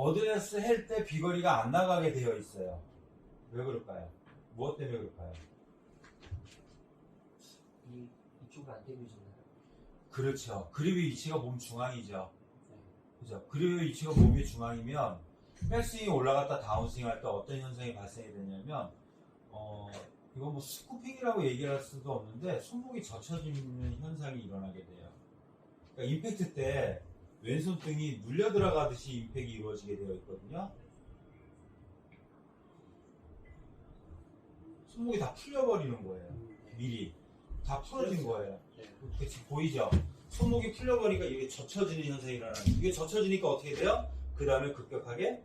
어드레스 할 때 비거리가 안 나가게 되어 있어요. 왜 그럴까요? 무엇 때문에 그럴까요? 이쪽을 안 당겨주나요? 그렇죠. 그립의 위치가 몸 중앙이죠. 네. 그죠? 그립의 위치가 몸의 중앙이면 백스윙이 올라갔다 다운스윙 할 때 어떤 현상이 발생이 되냐면 이거 뭐 스쿠핑이라고 얘기할 수도 없는데 손목이 젖혀지는 현상이 일어나게 돼요. 그러니까 임팩트 때 왼손등이 눌려 들어가듯이 임팩이 이루어지게 되어 있거든요. 손목이 다 풀려버리는 거예요. 미리 다 풀어진 거예요. 네. 그치, 보이죠? 손목이 풀려버리니까 이게 젖혀지는 현상이 일어나요. 이게 젖혀지니까 어떻게 돼요? 그 다음에 급격하게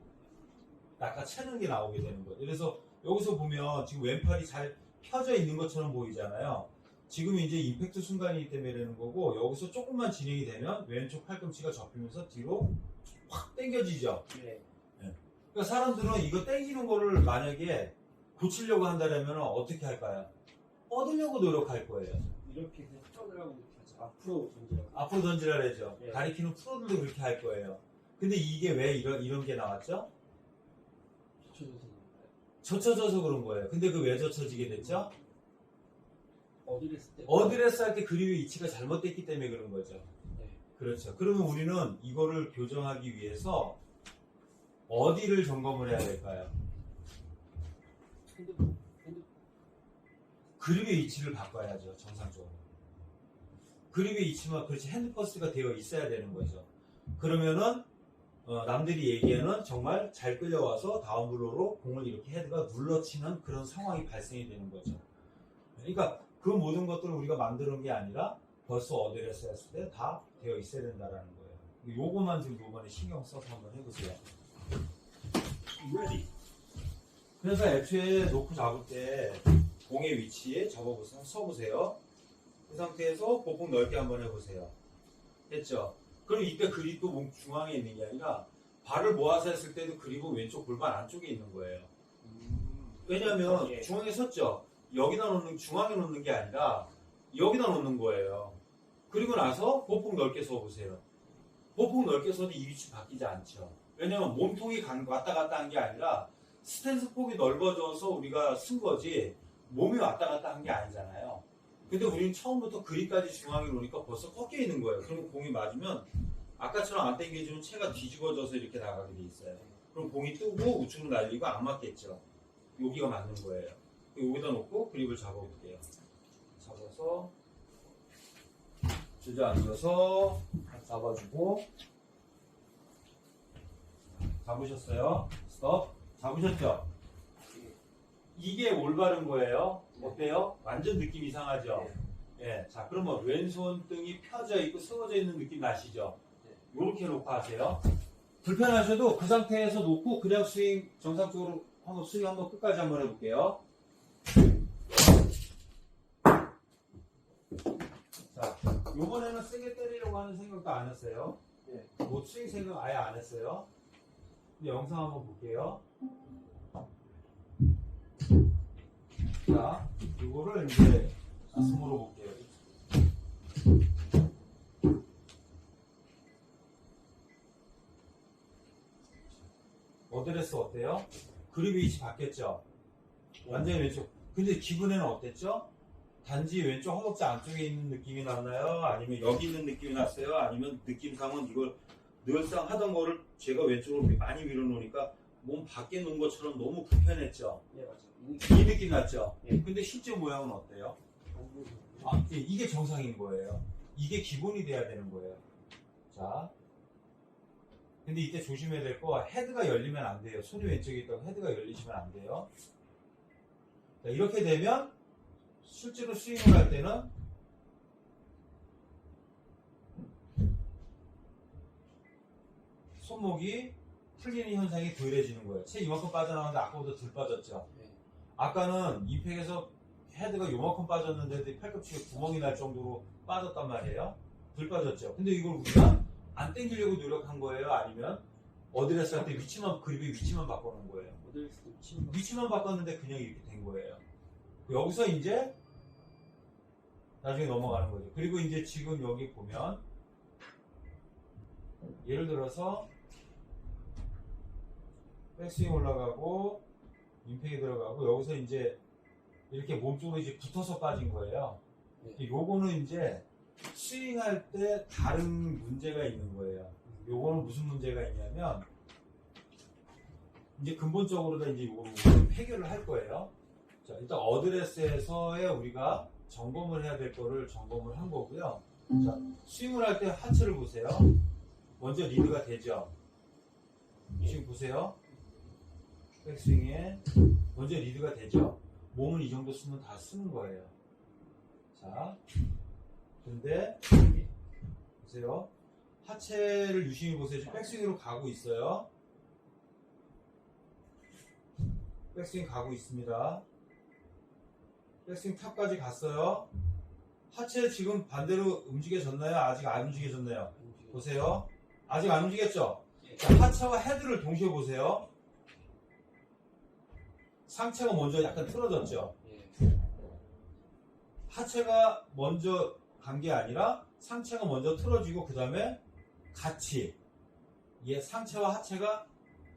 낚아채는 게 나오게 되는 거예요. 그래서 여기서 보면 지금 왼팔이 잘 펴져 있는 것처럼 보이잖아요. 지금 이제 임팩트 순간이기 때문에 그러는 거고, 여기서 조금만 진행이 되면 왼쪽 팔꿈치가 접히면서 뒤로 확 당겨지죠. 네. 그러니까 사람들은 이거 당기는 거를 만약에 고치려고 한다면 어떻게 할까요? 뻗으려고 노력할 거예요. 이렇게 그냥 쩌으라고 이렇게 하죠. 앞으로 던지라고. 앞으로 던지라 그러죠. 네. 가리키는 프로들도 그렇게 할 거예요. 근데 이게 왜 이런 게 나왔죠? 젖혀져서 젖혀져서 그런 거예요. 근데 그 왜 젖혀지게 됐죠? 어드레스 때. 어드레스 할 때 그립의 위치가 잘못됐기 때문에 그런 거죠. 네. 그렇죠. 그러면 우리는 이거를 교정하기 위해서 어디를 점검을 해야 될까요? 핸드 그립의 위치를 바꿔야죠. 정상적으로. 그립의 위치만 그렇지 핸드퍼스가 되어 있어야 되는 거죠. 그러면은 남들이 얘기하는 정말 잘 끌려와서 다운블로로 공을 이렇게 헤드가 눌러치는 그런 상황이 발생이 되는 거죠. 그러니까 그 모든 것들을 우리가 만드는 게 아니라 벌써 어드레스 했을 때 다 되어 있어야 된다는 거예요. 요거만 지금 요번에 신경 써서 한번 해보세요. ready. 그래서 애초에 놓고 잡을 때 공의 위치에 접어보세요. 서보세요. 그 상태에서 보폭 넓게 한번 해보세요. 됐죠? 그럼 이때 그립도 몸 중앙에 있는 게 아니라 발을 모아서 했을 때도 그립은 왼쪽 골반 안쪽에 있는 거예요. 왜냐하면 예. 중앙에 섰죠. 여기다 놓는 중앙에 놓는 게 아니라 여기다 놓는 거예요. 그리고 나서 보폭 넓게 서보세요. 보폭 넓게 서도 이 위치 바뀌지 않죠. 왜냐하면 몸통이 왔다 갔다 한 게 아니라 스탠스 폭이 넓어져서 우리가 쓴 거지 몸이 왔다 갔다 한 게 아니잖아요. 근데 우리는 처음부터 그립까지 중앙에 놓으니까 벌써 꺾여 있는 거예요. 그럼 공이 맞으면 아까처럼 안 당겨주면 채가 뒤집어져서 이렇게 나가게 돼 있어요. 그럼 공이 뜨고 우측으로 날리고 안 맞겠죠. 여기가 맞는 거예요. 여기다 놓고 그립을 잡아볼게요. 잡아서 주저앉아서 잡아주고 잡으셨어요? 스톱. 잡으셨죠? 이게 올바른 거예요. 어때요? 완전 느낌 이상하죠? 예. 자, 그러면 왼손등이 펴져 있고 쓰워져 있는 느낌 나시죠? 이렇게 놓고 하세요. 불편하셔도 그 상태에서 놓고 그냥 스윙 정상적으로 한번 스윙 한번 끝까지 한번 해볼게요. 자, 요번에는 세게 때리려고 하는 생각도 안 했어요. 뭐 스윙 생각 아예 안 했어요. 근데 영상 한번 볼게요. 자, 이거를 이제 가슴으로 볼게요. 어드레스 어때요? 그립 위치 바뀌었죠? 완전히 왼쪽. 근데 기분에는 어땠죠? 단지 왼쪽 허벅지 안쪽에 있는 느낌이 났나요? 아니면 여기 있는 느낌이 났어요? 아니면 느낌상은 이걸 늘상 하던 거를 제가 왼쪽으로 많이 밀어놓으니까 몸 밖에 놓은 것처럼 너무 불편했죠? 네, 맞아요. 이 느낌 났죠? 예. 근데 실제 모양은 어때요? 이게 정상인 거예요. 이게 기본이 돼야 되는 거예요. 자. 근데 이때 조심해야 될 거, 헤드가 열리면 안 돼요. 손이 왼쪽에 있다고 헤드가 열리시면 안 돼요. 자, 이렇게 되면, 실제로 스윙을 할 때는, 손목이 풀리는 현상이 덜해지는 거예요. 채 이만큼 빠져나왔는데 아까보다 덜 빠졌죠. 아까는 임팩에서 헤드가 요만큼 빠졌는데 팔꿈치에 구멍이 날 정도로 빠졌단 말이에요. 덜 빠졌죠. 근데 이걸 우리가 안 당기려고 노력한 거예요? 아니면 어드레스 할 때 위치만, 그립의 위치만 바꿔놓은 거예요? 어드레스 위치만 바꿨는데 그냥 이렇게 된 거예요. 여기서 이제 나중에 넘어가는 거죠. 그리고 이제 지금 여기 보면 예를 들어서 백스윙 올라가고 임팩이 들어가고 여기서 이제 이렇게 몸쪽으로 이제 붙어서 빠진 거예요. 네. 요거는 이제 스윙할 때 다른 문제가 있는 거예요. 요거는 무슨 문제가 있냐면 이제 근본적으로 다 이제 요거를 해결을 할 거예요. 자, 일단 어드레스에서의 우리가 점검을 해야 될 거를 점검을 한 거고요. 자, 스윙을 할 때 하체를 보세요. 먼저 리드가 되죠. 지금 보세요. 백스윙에 먼저 리드가 되죠. 몸을 이 정도 쓰면 다 쓰는 거예요. 자, 근데 보세요. 하체를 유심히 보세요. 지금 백스윙으로 가고 있어요. 백스윙 가고 있습니다. 백스윙 탑까지 갔어요. 하체 지금 반대로 움직여졌나요? 아직 안 움직여졌나요? 보세요. 아직 안 움직였죠? 자, 하체와 헤드를 동시에 보세요. 상체가 먼저 약간 틀어졌죠? 예. 하체가 먼저 간 게 아니라 상체가 먼저 틀어지고 그 다음에 같이 상체와 하체가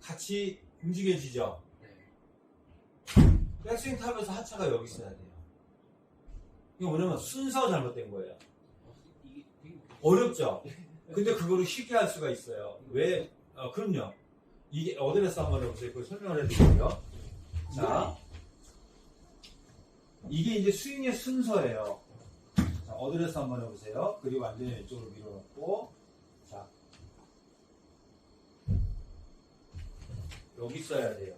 같이 움직여지죠? 네. 백스윙 탑에서 하체가 여기 있어야 돼요. 이게 뭐냐면 순서가 잘못된 거예요. 이게 되게 어렵죠? 근데 그거를 쉽게 할 수가 있어요. 왜? 그럼요. 이게 어드레스 한번 해보세요. 그걸 설명을 해드릴게요. 자, 이게 이제 스윙의 순서예요. 자, 어드레스 한번 해보세요. 그리고 완전히 왼쪽으로 밀어놓고, 자, 여기 써야 돼요.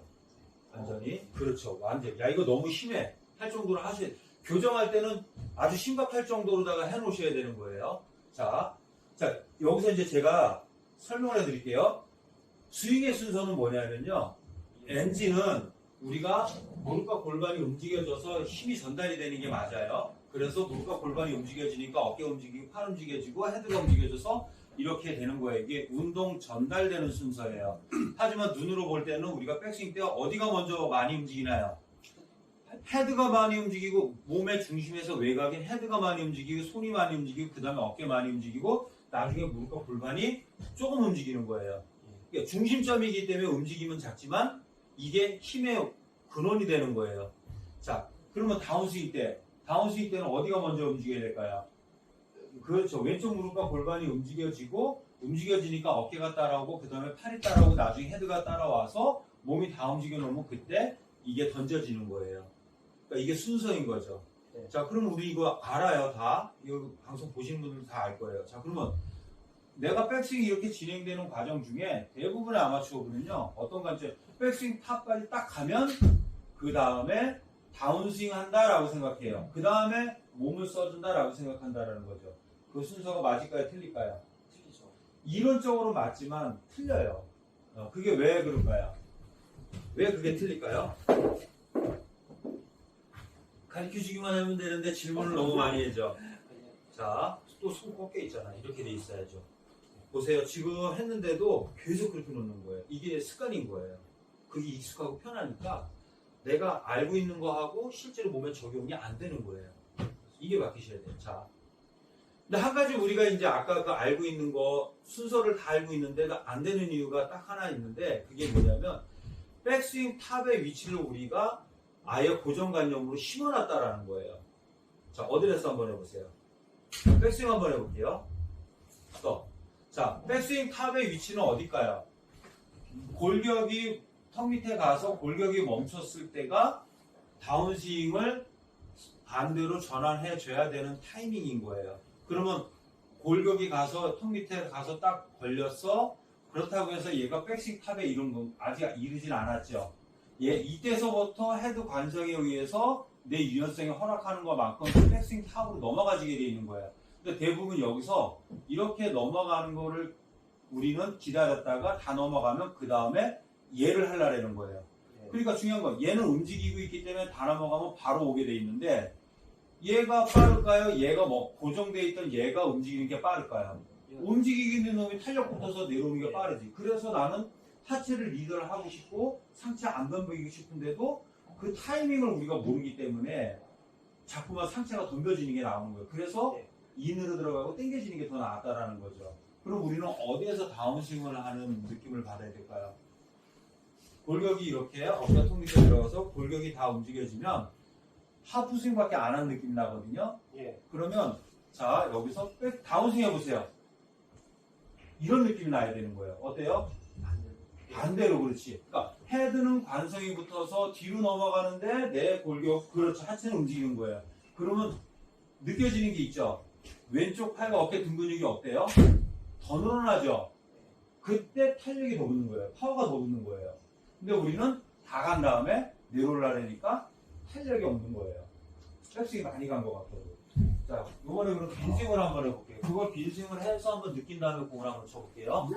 완전히. 그렇죠. 완전히. 야, 이거 너무 심해. 할 정도로 하셔야 돼요. 교정할 때는 아주 심각할 정도로다가 해놓으셔야 되는 거예요. 자, 여기서 이제 제가 설명을 해드릴게요. 스윙의 순서는 뭐냐면요. 엔진은 우리가 무릎과 골반이 움직여져서 힘이 전달이 되는 게 맞아요. 그래서 무릎과 골반이 움직여지니까 어깨 움직이고 팔 움직여지고 헤드가 움직여져서 이렇게 되는 거예요. 이게 운동 전달되는 순서예요. 하지만 눈으로 볼 때는 우리가 백스윙 때 어디가 먼저 많이 움직이나요? 헤드가 많이 움직이고 몸의 중심에서 외곽인 헤드가 많이 움직이고 손이 많이 움직이고 그 다음에 어깨 많이 움직이고 나중에 무릎과 골반이 조금 움직이는 거예요. 그러니까 중심점이기 때문에 움직임은 작지만 이게 힘의 근원이 되는 거예요. 자, 그러면 다운스윙 때는 어디가 먼저 움직여야 될까요? 그렇죠. 왼쪽 무릎과 골반이 움직여지니까 어깨가 따라오고 그 다음에 팔이 따라오고 나중에 헤드가 따라와서 몸이 다 움직여 놓으면 그때 이게 던져지는 거예요. 그러니까 이게 순서인 거죠. 네. 자, 그럼 우리 이거 알아요, 다. 이거 방송 보시는 분들 다 알 거예요. 자, 그러면 내가 백스윙이 이렇게 진행되는 과정 중에 대부분의 아마추어분은요, 어떤 관점, 백스윙 탑까지 딱 가면 그 다음에 다운스윙 한다라고 생각해요. 그 다음에 몸을 써준다라고 생각한다라는 거죠. 그 순서가 맞을까요, 틀릴까요? 틀리죠. 이론적으로 맞지만 틀려요. 그게 왜 그럴까요? 왜 그게 틀릴까요? 가르쳐주기만 하면 되는데 질문을 너무 많이 해줘. 자, 또 손 꺾여 있잖아. 이렇게 돼 있어야죠. 보세요. 지금 했는데도 계속 그렇게 놓는 거예요. 이게 습관인 거예요. 그게 익숙하고 편하니까 내가 알고 있는 거하고 실제로 몸에 적용이 안 되는 거예요. 이게 바뀌셔야 돼요. 자, 근데 한 가지 우리가 이제 아까 그 알고 있는 거 순서를 다 알고 있는데도 안 되는 이유가 딱 하나 있는데 그게 뭐냐면 백스윙 탑의 위치를 우리가 아예 고정관념으로 심어놨다라는 거예요. 자, 어드레스 한번 해보세요. 백스윙 한번 해볼게요. 스톱. 자, 백스윙 탑의 위치는 어딜까요? 골격이 턱 밑에 가서 골격이 멈췄을 때가 다운스윙을 반대로 전환해 줘야 되는 타이밍인 거예요. 그러면 골격이 가서 턱 밑에 가서 딱 걸렸어. 그렇다고 해서 얘가 백스윙 탑에 이른 건 아직 이르진 않았죠. 이때서부터 헤드 관성에 의해서 내 유연성이 허락하는 것만큼 백스윙 탑으로 넘어가지게 되어 있는 거예요. 근데 대부분 여기서 이렇게 넘어가는 거를 우리는 기다렸다가 다 넘어가면 그 다음에 얘를 하려는 거예요. 그러니까 중요한 건 얘는 움직이고 있기 때문에 다 넘어가면 바로 오게 돼 있는데 얘가 빠를까요? 얘가 뭐 고정되어 있던 얘가 움직이는 게 빠를까요? 움직이고 있는 놈이 탄력 붙어서 내려오는 게 빠르지. 그래서 나는 하체를 리드를 하고 싶고 상체 안 덤비고 싶은데도 그 타이밍을 우리가 모르기 때문에 자꾸만 상체가 덤벼지는 게 나오는 거예요. 그래서 인으로 들어가고 당겨지는 게 더 낫다라는 거죠. 그럼 우리는 어디에서 다운스윙을 하는 느낌을 받아야 될까요? 골격이 이렇게 어깨가 통 밑에 들어가서 골격이 다 움직여지면 하프 스윙밖에 안 하는 느낌이 나거든요. 예. 그러면 자 여기서 백 다운스윙 해보세요. 이런 느낌이 나야 되는 거예요. 어때요? 반대로 그렇지. 그러니까 헤드는 관성이 붙어서 뒤로 넘어가는데 내 골격 그렇죠. 하체는 움직이는 거예요. 그러면 느껴지는 게 있죠. 왼쪽 팔과 어깨 등 근육이 어때요? 더 늘어나죠. 그때 탄력이 더 붙는 거예요. 파워가 더 붙는 거예요. 근데 우리는 다 간 다음에 내려올라니까 탄력이 없는 거예요. 백스윙이 많이 간 것 같거든요. 자, 이번에 그럼 빈스윙을 한번 해볼게요. 그걸 빈스윙을 해서 한번 느낀 다음에 공을 한번 쳐볼게요.